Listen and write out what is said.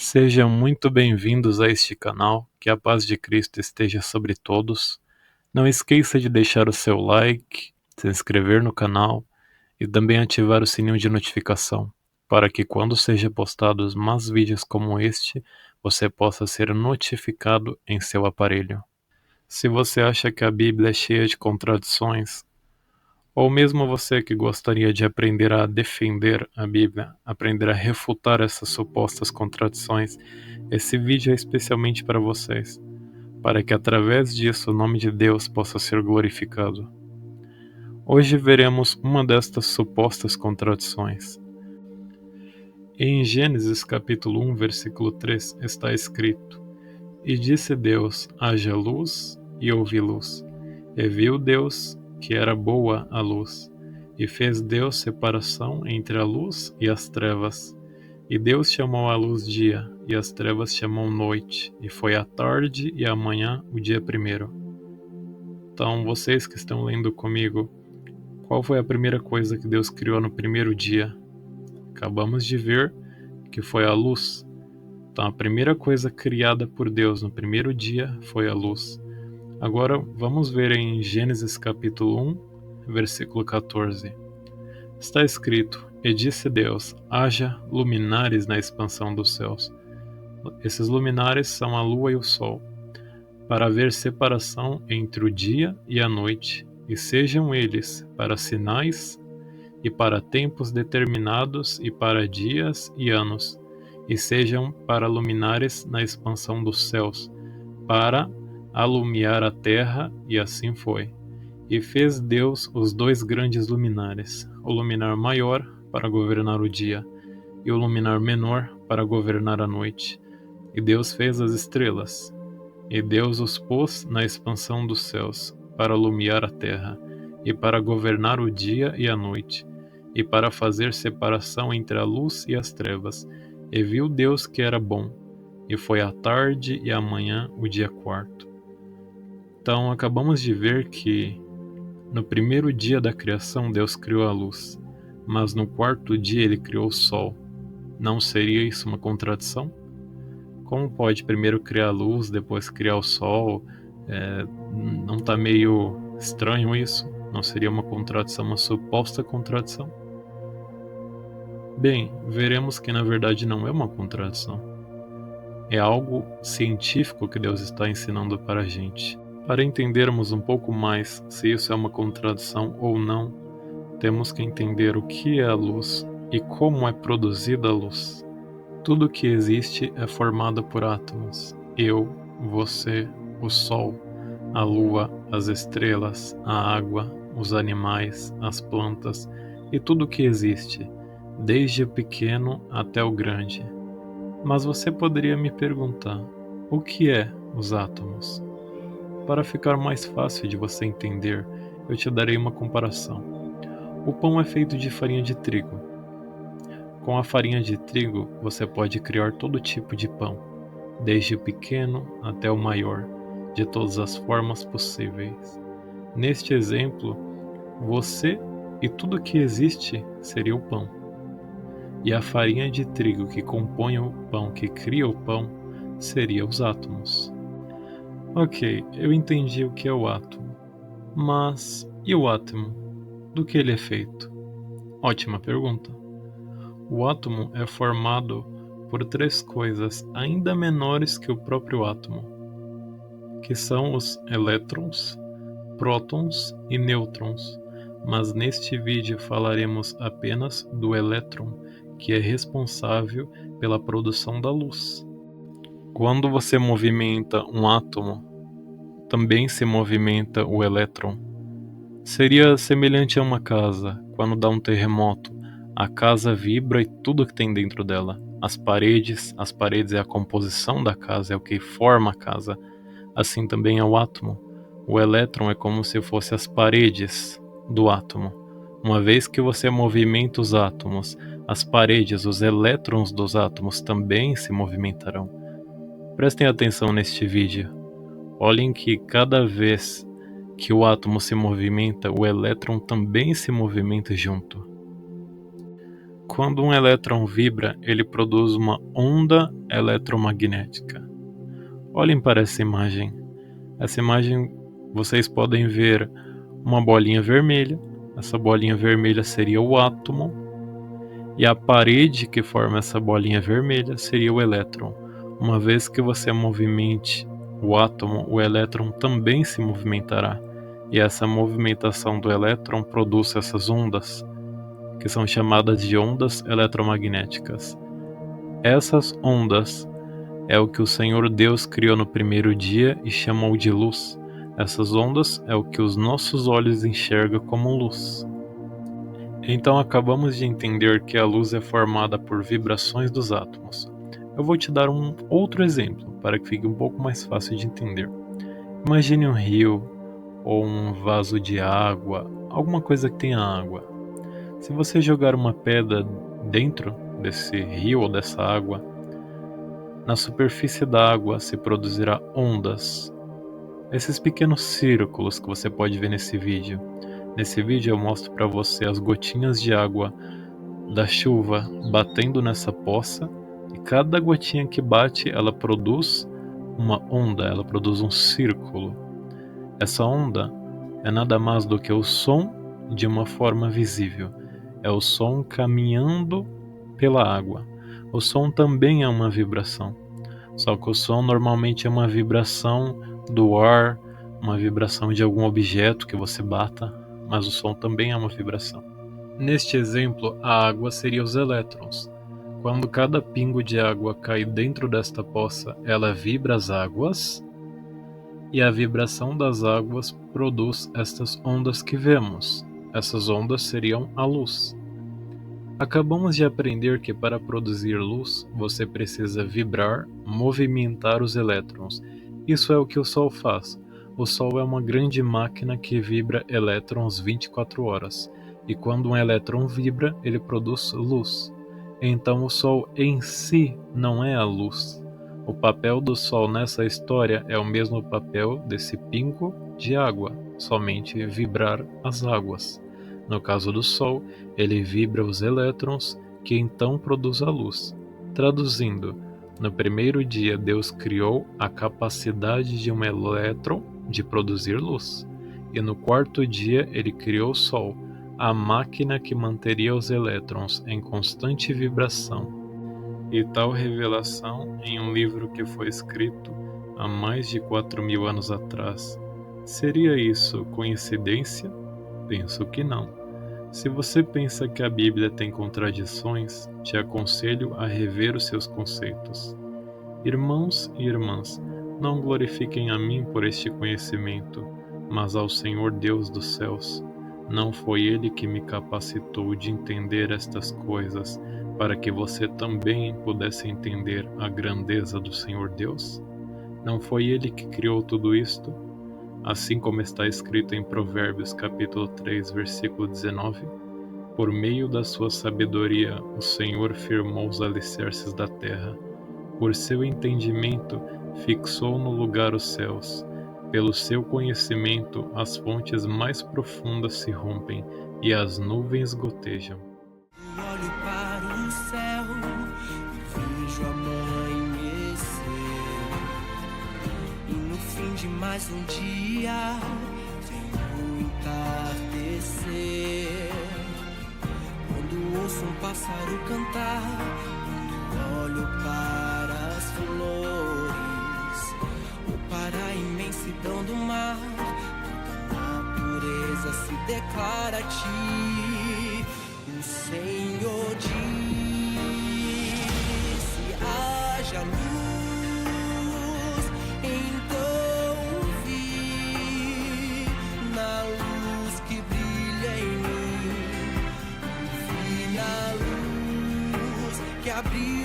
Sejam muito bem-vindos a este canal, que a paz de Cristo esteja sobre todos. Não esqueça de deixar o seu like, se inscrever no canal e também ativar o sininho de notificação, para que quando seja postados mais vídeos como este, você possa ser notificado em seu aparelho. Se você acha que a Bíblia é cheia de contradições, ou mesmo você que gostaria de aprender a defender a Bíblia, aprender a refutar essas supostas contradições, esse vídeo é especialmente para vocês, para que através disso o nome de Deus possa ser glorificado. Hoje veremos uma destas supostas contradições. Em Gênesis capítulo 1, versículo 3 está escrito: E disse Deus, haja luz, e houve luz. E viu Deus que era boa a luz, e fez Deus separação entre a luz e as trevas. E Deus chamou a luz dia, e as trevas chamou noite, e foi a tarde e a manhã o dia primeiro. Então, vocês que estão lendo comigo, qual foi a primeira coisa que Deus criou no primeiro dia? Acabamos de ver que foi a luz. Então, a primeira coisa criada por Deus no primeiro dia foi a luz. Agora vamos ver em Gênesis capítulo 1, versículo 14. Está escrito: E disse Deus, haja luminares na expansão dos céus. Esses luminares são a lua e o sol, para haver separação entre o dia e a noite, e sejam eles para sinais e para tempos determinados e para dias e anos, e sejam para luminares na expansão dos céus, para alumiar a terra, e assim foi. E fez Deus os dois grandes luminares, o luminar maior para governar o dia, e o luminar menor para governar a noite. E Deus fez as estrelas, e Deus os pôs na expansão dos céus, para alumiar a terra, e para governar o dia e a noite, e para fazer separação entre a luz e as trevas. E viu Deus que era bom, e foi a tarde e a manhã o dia quarto. Então acabamos de ver que no primeiro dia da criação Deus criou a luz, mas no quarto dia ele criou o sol. Não seria isso uma contradição? Como pode primeiro criar a luz, depois criar o sol? Não está meio estranho isso? Não seria uma contradição, uma suposta contradição? Bem, veremos que na verdade não é uma contradição. É algo científico que Deus está ensinando para a gente. Para entendermos um pouco mais se isso é uma contradição ou não, temos que entender o que é a luz e como é produzida a luz. Tudo que existe é formado por átomos. Eu, você, o sol, a lua, as estrelas, a água, os animais, as plantas e tudo que existe, desde o pequeno até o grande. Mas você poderia me perguntar, o que é os átomos? Para ficar mais fácil de você entender, eu te darei uma comparação. O pão é feito de farinha de trigo. Com a farinha de trigo, você pode criar todo tipo de pão, desde o pequeno até o maior, de todas as formas possíveis. Neste exemplo, você e tudo que existe seria o pão. E a farinha de trigo que compõe o pão, que cria o pão, seria os átomos. Ok, eu entendi o que é o átomo. Mas e o átomo? Do que ele é feito? Ótima pergunta. O átomo é formado por três coisas ainda menores que o próprio átomo, que são os elétrons, prótons e nêutrons, mas neste vídeo falaremos apenas do elétron, que é responsável pela produção da luz. Quando você movimenta um átomo, também se movimenta o elétron. Seria semelhante a uma casa. Quando dá um terremoto, a casa vibra e tudo que tem dentro dela. As paredes é a composição da casa, é o que forma a casa. Assim também é o átomo. O elétron é como se fosse as paredes do átomo. Uma vez que você movimenta os átomos, as paredes, os elétrons dos átomos também se movimentarão. Prestem atenção neste vídeo. Olhem que cada vez que o átomo se movimenta, o elétron também se movimenta junto. Quando um elétron vibra, ele produz uma onda eletromagnética. Olhem para essa imagem. Essa imagem vocês podem ver uma bolinha vermelha. Essa bolinha vermelha seria o átomo. E a parede que forma essa bolinha vermelha seria o elétron. Uma vez que você movimente o átomo, o elétron também se movimentará. E essa movimentação do elétron produz essas ondas, que são chamadas de ondas eletromagnéticas. Essas ondas é o que o Senhor Deus criou no primeiro dia e chamou de luz. Essas ondas é o que os nossos olhos enxergam como luz. Então acabamos de entender que a luz é formada por vibrações dos átomos. Eu vou te dar um outro exemplo para que fique um pouco mais fácil de entender. Imagine um rio ou um vaso de água, alguma coisa que tenha água. Se você jogar uma pedra dentro desse rio ou dessa água, na superfície da água se produzirá ondas. Esses pequenos círculos que você pode ver nesse vídeo. Nesse vídeo eu mostro para você as gotinhas de água da chuva batendo nessa poça, e cada gotinha que bate, ela produz uma onda, ela produz um círculo. Essa onda é nada mais do que o som de uma forma visível. É o som caminhando pela água. O som também é uma vibração. Só que o som normalmente é uma vibração do ar, uma vibração de algum objeto que você bata, mas o som também é uma vibração. Neste exemplo, a água seria os elétrons. Quando cada pingo de água cai dentro desta poça, ela vibra as águas, e a vibração das águas produz estas ondas que vemos. Essas ondas seriam a luz. Acabamos de aprender que para produzir luz, você precisa vibrar, movimentar os elétrons. Isso é o que o Sol faz. O Sol é uma grande máquina que vibra elétrons 24 horas. E quando um elétron vibra, ele produz luz. Então o Sol em si não é a luz. O papel do Sol nessa história é o mesmo papel desse pingo de água, somente vibrar as águas. No caso do Sol, ele vibra os elétrons, que então produz a luz. Traduzindo, no primeiro dia Deus criou a capacidade de um elétron de produzir luz. E no quarto dia ele criou o Sol, a máquina que manteria os elétrons em constante vibração. E tal revelação em um livro que foi escrito há mais de 4.000 anos atrás. Seria isso coincidência? Penso que não. Se você pensa que a Bíblia tem contradições, te aconselho a rever os seus conceitos. Irmãos e irmãs, não glorifiquem a mim por este conhecimento, mas ao Senhor Deus dos céus. Não foi Ele que me capacitou de entender estas coisas, para que você também pudesse entender a grandeza do Senhor Deus? Não foi Ele que criou tudo isto? Assim como está escrito em Provérbios capítulo 3, versículo 19, por meio da sua sabedoria o Senhor firmou os alicerces da terra. Por seu entendimento fixou no lugar os céus. Pelo seu conhecimento as fontes mais profundas se rompem e as nuvens gotejam. Olho para o céu e vejo amanhecer, e no fim de mais um dia vem o entardecer. Quando ouço um pássaro cantar, quando olho para as flores, ou para a imensidão do mar, a natureza se declara a ti. O Senhor disse: haja luz, então vi na luz que brilha em mim, vi na luz que abriu